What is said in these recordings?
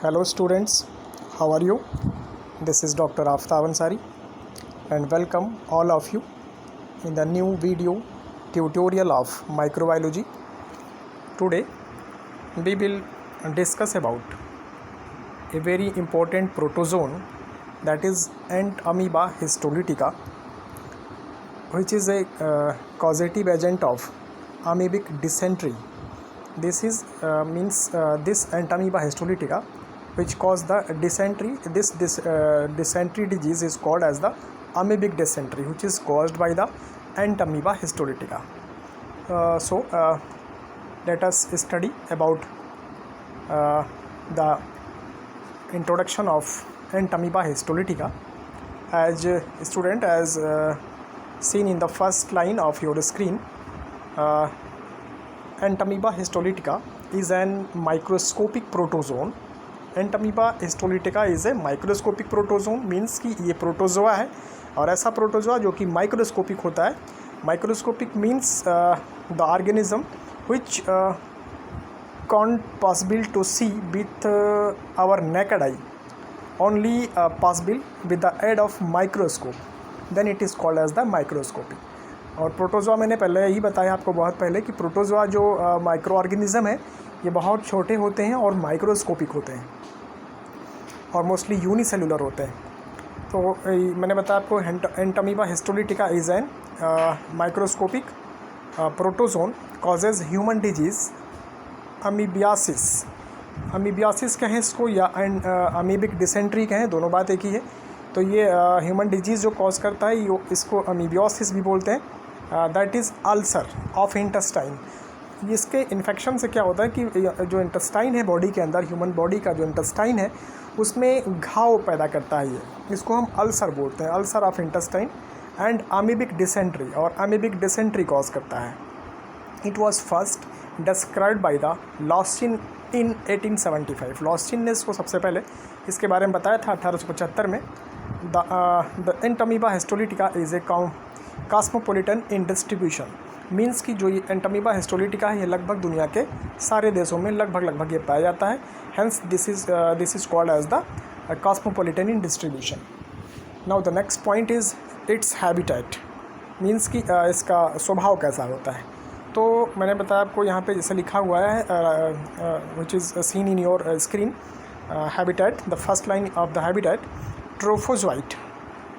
Hello students, how are you? This is Dr. Aftab Ansari and welcome all of you in the new video tutorial of microbiology. Today we will discuss about a very important protozoan, that is ant amoeba histolytica, which is a causative agent of amoebic dysentery. This is this ant amoeba histolytica which cause the dysentery. This dysentery disease is called as the amoebic dysentery, which is caused by the ant amoeba histolytica. So let us study about the introduction of ant amoeba histolytica. As student, as seen in the first line of your screen, ant amoeba histolytica is an microscopic protozoan. ant amoeba histolytica is a microscopic protozoan, means कि ये protozoa है और ऐसा protozoa जो कि microscopic होता है. Microscopic means the organism which can't possible to see with our naked eye, only possible with the aid of microscope, then it is called as the microscopic. और प्रोटोजोआ मैंने पहले ही बताया आपको बहुत पहले कि प्रोटोजोआ जो माइक्रो ऑर्गेनिज़म है ये बहुत छोटे होते हैं और माइक्रोस्कोपिक होते हैं और मोस्टली यूनिसेलुलर होते हैं. तो मैंने बताया आपको ant amoeba histolytica is an microscopic protozoan causes human disease amoebiasis. Amoebiasis कहें इसको या अमीबिक डिसेंट्री कहें, दोनों बात एक ही है. तो ये ह्यूमन डिजीज़ जो कॉज करता है ये इसको अमीबियोसिस भी बोलते हैं. That is ulcer of intestine. इसके इन्फेक्शन से क्या होता है कि जो इंटेस्टाइन है बॉडी के अंदर, ह्यूमन बॉडी का जो इंटेस्टाइन है उसमें घाव पैदा करता है. ये इसको हम अल्सर बोलते हैं, ulcer of intestine. And amoebic dysentery, और अमीबिक डिसेंट्री कॉज करता है. It was first described by the Losch in 1875. Losch ने इसको सबसे पहले इसके बारे में बताया था 1875 में. The ant amoeba histolytica is a cosmopolitan in distribution. Means कि जो ये ant amoeba histolytica है ये लगभग दुनिया के सारे देशों में लगभग ये पाया जाता है. Hence this is called as the cosmopolitan in distribution. Now the next point is its habitat. Means कि इसका स्वभाव कैसा होता है. तो मैंने बताया आपको यहाँ पे जैसे लिखा हुआ है which is seen in your screen, habitat. The first line of the habitat, trophozoite.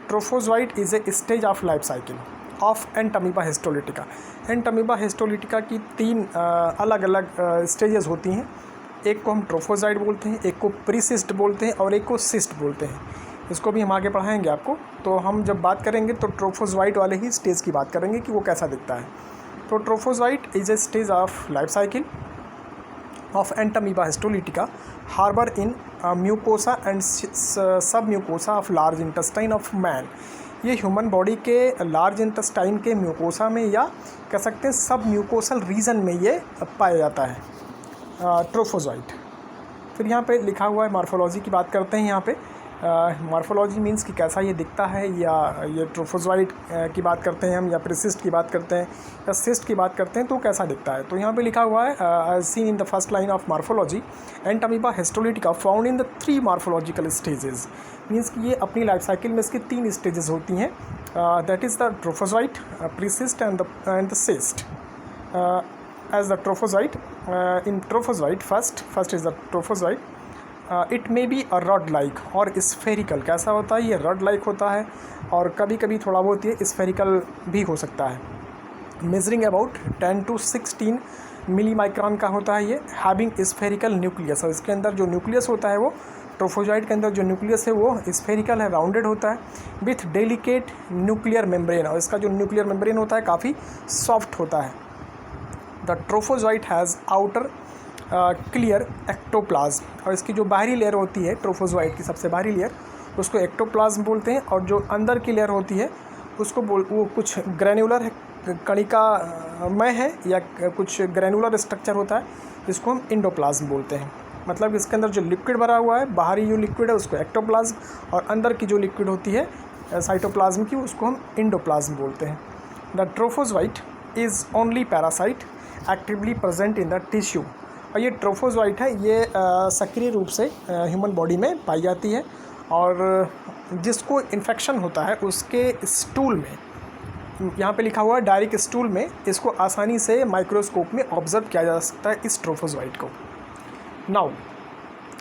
Trophozoite is a stage of life cycle of ant amoeba histolytica. ant amoeba histolytica की 3 अलग अलग स्टेजेस होती हैं. एक को हम ट्रोफोजोइट बोलते हैं, एक को प्रीसिस्ट बोलते हैं और एक को सिस्ट बोलते हैं. इसको भी हम आगे पढ़ाएंगे आपको. तो हम जब बात करेंगे तो ट्रोफोजोइट वाले ही स्टेज की बात करेंगे कि वो कैसा दिखता है. तो trophozoite is a stage of life cycle of ant amoeba histolytica, harbor in mucosa and submucosa of large intestine of man. ये ह्यूमन बॉडी के लार्ज इंटेस्टाइन के म्यूकोसा में या कह सकते हैं सब म्यूकोसल रीजन में ये पाया जाता है ट्रोफोजोइट. फिर यहाँ पे लिखा हुआ है मॉर्फोलॉजी की बात करते हैं. यहाँ पे मॉर्फोलॉजी मीन्स कि कैसा ये दिखता है, या ये ट्रोफोजोइट की बात करते हैं हम, या प्रीसिस्ट की बात करते हैं, या सिस्ट की बात करते हैं, तो कैसा दिखता है. तो यहाँ पे लिखा हुआ है seen in the first line of morphology, ant amoeba histolytica found in the 3 morphological stages. Means कि ये अपनी लाइफ साइकिल में इसकी 3 स्टेजेस होती हैं. That is the trophozoite, precyst and the cyst. As the trophozoite, in trophozoite first is the trophozoite. It may be a rod like और spherical. कैसा होता है ये? रॉड लाइक होता है और कभी कभी थोड़ा बहुत ये स्फेरिकल भी हो सकता है. Measuring about 10 to 16 milli micron का होता है ये. हैविंग स्फेरिकल न्यूक्लियस, और इसके अंदर जो न्यूक्लियस होता है वो ट्रोफोजोइट के अंदर जो न्यूक्लियस है वो स्फेरिकल है, राउंडेड होता है. विथ डेलिकेट न्यूक्लियर मेम्ब्रेन, और इसका जो न्यूक्लियर मेम्ब्रेन होता है काफ़ी सॉफ्ट होता है. The trophozoite has outer clear ectoplasm, और इसकी जो बाहरी लेयर होती है ट्रोफोजोइट की सबसे बाहरी लेयर उसको एक्टोप्लाज्म बोलते हैं. और जो अंदर की लेयर होती है उसको वो कुछ ग्रैन्युलर है, कणिकामय है, या कुछ ग्रैनुलर स्ट्रक्चर होता है, इसको हम इंडोप्लाज्म बोलते हैं. मतलब इसके अंदर जो लिक्विड भरा हुआ है, बाहरी जो लिक्विड है उसको एक्टोप्लाज्म, और अंदर की जो लिक्विड होती है साइटोप्लाज्म की उसको हम इंडोप्लाज्म बोलते हैं. The trophozoite is only parasite actively present in the tissue और ये ट्रोफोजोइट है, ये सक्रिय रूप से ह्यूमन बॉडी में पाई जाती है और जिसको इन्फेक्शन होता है उसके स्टूल में, यहाँ पे लिखा हुआ है डायरेक्ट स्टूल में, इसको आसानी से माइक्रोस्कोप में ऑब्जर्व किया जा सकता है इस ट्रोफोजोइट को। Now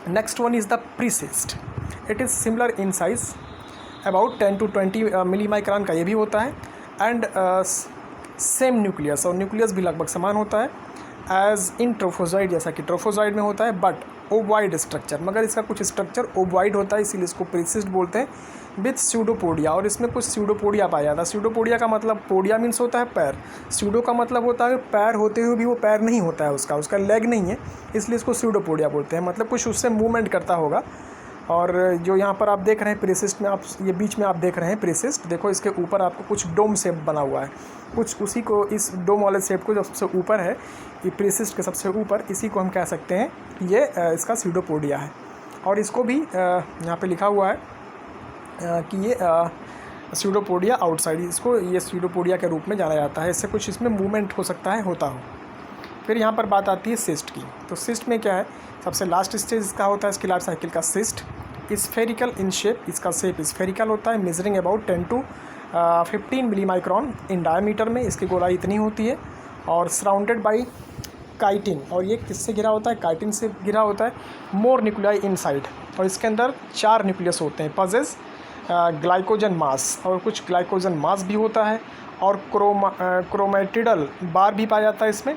next one is the precyst. It is similar in size, about 10 to 20 milli micron का ये भी होता है एंड सेम न्यूक्लियस, और न्यूक्लियस भी लगभग समान होता है एज इन ट्रोफोजोइड, जैसा कि ट्रोफोजोइड में होता है, बट ओवॉइड स्ट्रक्चर, मगर इसका कुछ स्ट्रक्चर ओवॉइड होता है, इसीलिए इसको प्रीसिस्ट बोलते हैं, विथ स्यूडोपोडिया, और इसमें कुछ स्यूडोपोडिया पाया जाता है। स्यूडोपोडिया का मतलब, पोडिया मीन्स होता है पैर, स्यूडो का मतलब होता है पैर होते हुए भी वो पैर नहीं होता है, उसका लेग नहीं है, इसलिए इसको स्यूडोपोडिया बोलते हैं, मतलब कुछ उससे मूवमेंट करता होगा। और जो यहाँ पर आप देख रहे हैं प्रीसिस्ट में, आप ये बीच में आप देख रहे हैं प्रीसिस्ट, देखो इसके ऊपर आपको कुछ डोम शेप बना हुआ है, कुछ उसी को, इस डोम वाले शेप को जो सबसे ऊपर है, ये प्रीसिस्ट के सबसे ऊपर, इसी को हम कह सकते हैं ये इसका स्यूडोपोडिया है। और इसको भी यहाँ पे लिखा हुआ है कि ये स्यूडोपोडिया आउटसाइड, इसको ये स्यूडोपोडिया के रूप में जाना जाता है, इससे कुछ इसमें मूवमेंट हो सकता है, होता हो। फिर यहाँ पर बात आती है सिस्ट की। तो सिस्ट में क्या है, सबसे लास्ट स्टेज इसका होता है इसकी लाइफ साइकिल का सिस्ट, स्फेरिकल इन शेप, इसका शेप स्फेरिकल होता है, measuring about 10 to 15 milli micron in diameter में, इसकी गोलाई इतनी होती है, और सराउंडेड बाई काइटिन, और ये किससे घिरा होता है, काइटिन से घिरा होता है, मोर न्यूक्लियाई इनसाइड, और इसके अंदर 4 न्यूक्लियस होते हैं, पजेस ग्लाइकोजन मास, और कुछ ग्लाइकोजन मास भी होता है, और क्रोमेटिडल बार भी पाया जाता है इसमें,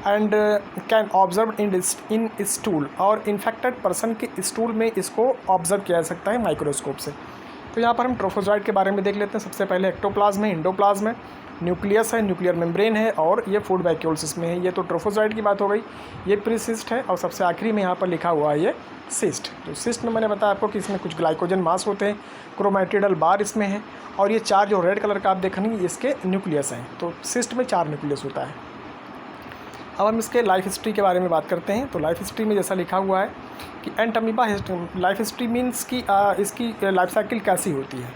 and can observe in stool, और इन्फेक्टेड पर्सन के स्टूल में इसको ऑब्जर्व किया जा सकता है माइक्रोस्कोप से। तो यहाँ पर हम ट्रोफोजोइट के बारे में देख लेते हैं। सबसे पहले एक्टोप्लाज्म है, इंडोप्लाज्म है, न्यूक्लियस है, न्यूक्लियर मेम्ब्रेन है, और ये फूड वैक्यूल्स इसमें है। ये तो ट्रोफोजोइट की बात हो गई, ये प्रीसिस्ट है, और सबसे आखिरी में यहाँ पर लिखा हुआ है ये सिस्ट। तो सिस्ट में मैंने बताया आपको कि इसमें कुछ ग्लाइकोजन मास होते हैं, क्रोमेटिडल बार इसमें है, और ये 4 जो रेड कलर का आप देख रहे हैं इसके न्यूक्लियस हैं। तो सिस्ट में 4 न्यूक्लियस होता है। अब हम इसके लाइफ हिस्ट्री के बारे में बात करते हैं। तो लाइफ हिस्ट्री में जैसा लिखा हुआ है कि एंटमीबा लाइफ हिस्ट्री मीन्स कि इसकी लाइफ साइकिल कैसी होती है,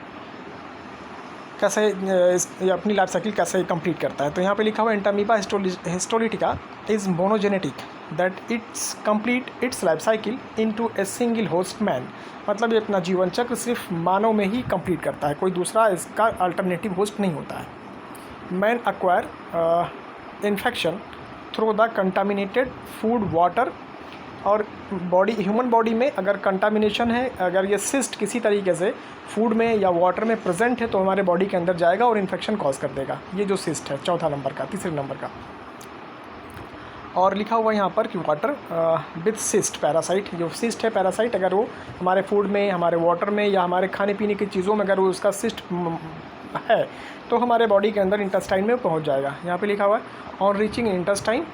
कैसे ये अपनी लाइफ साइकिल कैसे कंप्लीट करता है। तो यहाँ पे लिखा हुआ है Entamoeba histolytica is monogenetic that it's complete it's life cycle into a single host man, मतलब ये अपना जीवन चक्र सिर्फ मानव में ही कंप्लीट करता है, कोई दूसरा इसका अल्टरनेटिव होस्ट नहीं होता है। Man acquire infection through the contaminated food water, और बॉडी, ह्यूमन बॉडी में अगर कंटामिनेशन है, अगर ये सिस्ट किसी तरीके से फूड में या वाटर में प्रेजेंट है तो हमारे बॉडी के अंदर जाएगा और इन्फेक्शन कॉज कर देगा। ये जो सिस्ट है चौथा नंबर का, तीसरे नंबर का। और लिखा हुआ यहाँ पर कि वाटर विद सिस्ट पैरासाइट, जो सिस्ट है पैरासाइट, अगर वो हमारे फूड में, हमारे वाटर में या हमारे खाने पीने की चीज़ों में अगर वो उसका सिस्ट है तो हमारे बॉडी के अंदर इंटेस्टाइन में पहुँच जाएगा। यहाँ पे लिखा हुआ है on reaching intestine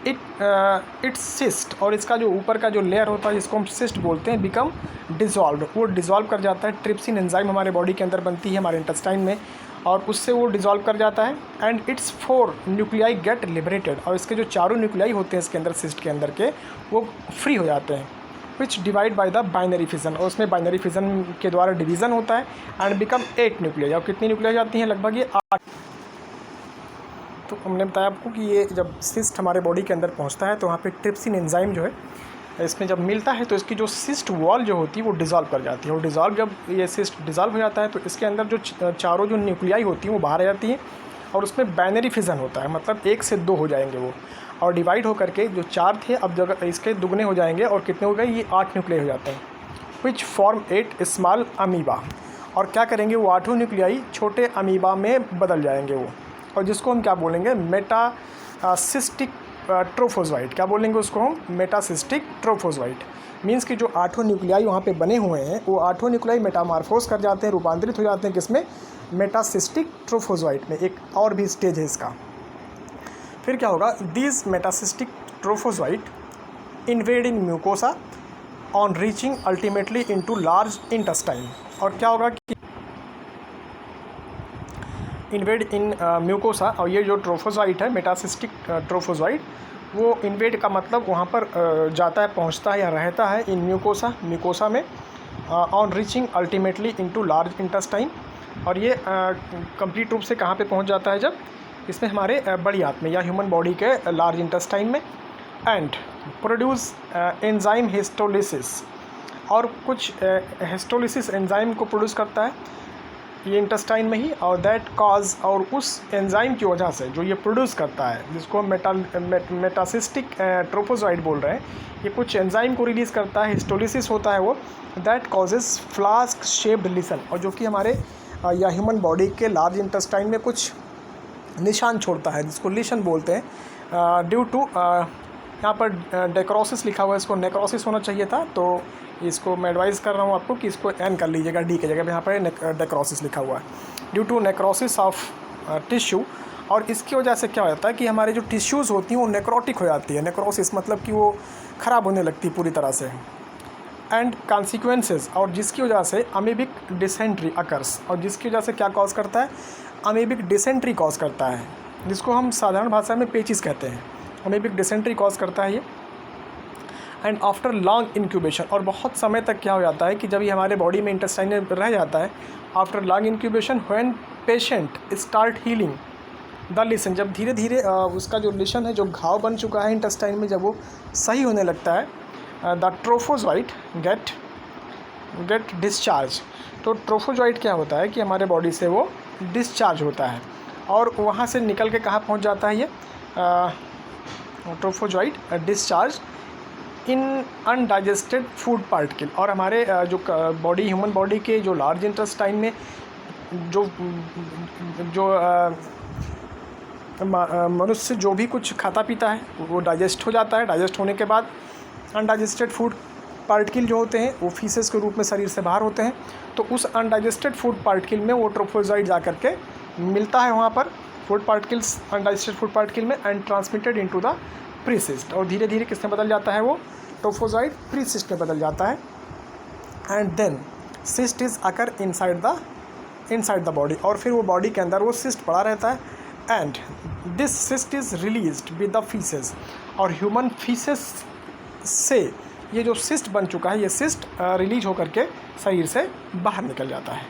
it's cyst, और इसका जो ऊपर का जो लेयर होता है जिसको हम सिस्ट बोलते हैं, बिकम डिज़ोल्व, वो डिज़ोल्व कर जाता है। ट्रिप्सिन एंजाइम हमारे बॉडी के अंदर बनती है हमारे इंटेस्टाइन में, और उससे वो डिज़ोल्व कर जाता है, and it's 4 nuclei get liberated, और इसके जो 4 न्यूक्लियाई होते हैं इसके अंदर सिस्ट के अंदर के, वो फ्री हो जाते हैं, विच divide by the binary fission, और उसमें बाइनरी फिजन के द्वारा डिवीज़न होता है, एंड बिकम 8 न्यूक्लियाई। और कितनी न्यूक्लियाई जाती हैं, लगभग ये 8। तो हमने बताया आपको कि ये जब सिस्ट हमारे बॉडी के अंदर पहुंचता है तो वहाँ पे ट्रिप्सिन एंजाइम जो है इसमें जब मिलता है तो इसकी जो सिस्ट वॉल जो होती है वो डिज़ोल्व कर जाती है, और डिज़ोल्व, जब ये सिस्ट डिज़ोल्व हो जाता है तो इसके अंदर जो चारों जो न्यूक्लियाई होती हैं वो बाहर आ जाती हैं, और उसमें बाइनरी फिजन होता है, मतलब 1 से 2 हो जाएंगे वो, और डिवाइड होकर के जो 4 थे अब जगह इसके दुगने हो जाएंगे, और कितने हो गए, ये 8 न्यूक्लियाई हो जाते हैं, विच फॉर्म 8 स्मॉल अमीबा। और क्या करेंगे, वो 8 न्यूक्लियाई छोटे अमीबा में बदल जाएंगे वो, और जिसको हम क्या बोलेंगे, मेटासिस्टिक ट्रोफोजोइट। क्या बोलेंगे उसको हम, मेटासिस्टिक ट्रोफोजोइट। मीन्स कि जो 8 न्यूक्लियाई वहाँ पे बने हुए हैं वो 8 न्यूक्लियाई मेटामार्फोस कर जाते हैं, रूपांतरित हो जाते हैं किसमें, मेटासिस्टिक ट्रोफोजोइट में। एक और भी स्टेज है इसका। फिर क्या होगा, these metacystic trophozoite invade in mucosa on reaching ultimately into large intestine. और क्या होगा कि इन्वेड इन म्यूकोसा, और ये जो ट्रोफोजोइट है मेटासिस्टिक ट्रोफोजोइट, वो इन्वेड का मतलब वहाँ पर जाता है, पहुँचता है या रहता है इन म्यूकोसा में, on reaching ultimately into large intestine. और ये कंप्लीट रूप से कहाँ पे पहुँच जाता है, जब इसमें हमारे बड़ी आंत में या ह्यूमन बॉडी के लार्ज इंटेस्टाइन में, एंड प्रोड्यूस एंजाइम हिस्टोलिसिस, और कुछ हिस्टोलिसिस एंजाइम को प्रोड्यूस करता है ये इंटेस्टाइन में ही, और दैट कॉज, और उस एंजाइम की वजह से जो ये प्रोड्यूस करता है, जिसको हम मेटासिस्टिक ट्रोफोजॉइड बोल रहे हैं, ये कुछ एंजाइम को रिलीज़ करता है, हिस्टोलिसिस होता है वो, that causes flask shaped Leeson, और जो कि हमारे या ह्यूमन बॉडी के लार्ज इंटेस्टाइन में कुछ निशान छोड़ता है, जिसको लीशन बोलते हैं। ड्यू टू यहाँ पर डेक्रोसिस लिखा हुआ है, इसको नेक्रोसिस होना चाहिए था, तो इसको मैं एडवाइज़ कर रहा हूँ आपको कि इसको एन कर लीजिएगा, डी की जगह पे यहाँ पर डेक्रोसिस लिखा हुआ है। Due to necrosis of tissue, और इसकी वजह से क्या हो जाता है कि हमारे जो टिश्यूज़ होती हैं वो नेक्रोटिक हो जाती है। नेक्रोसिस मतलब कि वो ख़राब होने लगती है पूरी तरह से। एंड कॉन्सिक्वेंसेस, और जिसकी वजह से अमीबिक डिसेंट्री अकर्स, और जिसकी वजह से क्या कॉज करता है, अमीबिक डिसेंट्री कॉज करता है, जिसको हम साधारण भाषा में पेचिस कहते हैं। अमीबिक डिसेंट्री कॉज करता है ये। एंड आफ्टर लॉन्ग इंक्यूबेशन, और बहुत समय तक क्या हो जाता है कि जब ये हमारे बॉडी में इंटेस्टाइन में रह जाता है, after long incubation when patient start healing the Leeson, जब धीरे धीरे उसका जो लीशन है, जो घाव बन चुका है इंटेस्टाइन में, जब वो सही होने लगता है, द ट्रोफोजॉइट गेट डिस्चार्ज। तो ट्रोफोजॉइट क्या होता है कि हमारे बॉडी से वो डिस्चार्ज होता है, और वहाँ से निकल के कहाँ पहुँच जाता है ये trophozoite discharge in undigested food particle, और हमारे जो बॉडी, ह्यूमन बॉडी के जो लार्ज इंटेस्टाइन में जो मनुष्य जो भी कुछ खाता पीता है वो डाइजेस्ट हो जाता है। डाइजेस्ट होने के बाद अनडाइजेस्टेड फूड पार्टिकल जो होते हैं वो फीसेस के रूप में शरीर से बाहर होते हैं, तो उस अनडाइजेस्टेड फूड पार्टिकल में वो ट्रोफोजॉइट जा कर के मिलता है वहाँ पर food particles, undigested food particle में, एंड ट्रांसमिटेड इनटू द प्रीसिस्ट, और धीरे धीरे किसमें बदल जाता है वो ट्रोफोजॉइट प्रीसिस्ट में बदल जाता है। And then cyst is occur inside the body, और फिर वो बॉडी के अंदर वो सिस्ट पड़ा रहता है। And this cyst is released with the faeces, और ह्यूमन फीसेस से ये जो सिस्ट बन चुका है, ये सिस्ट रिलीज होकर के शरीर से बाहर निकल जाता है।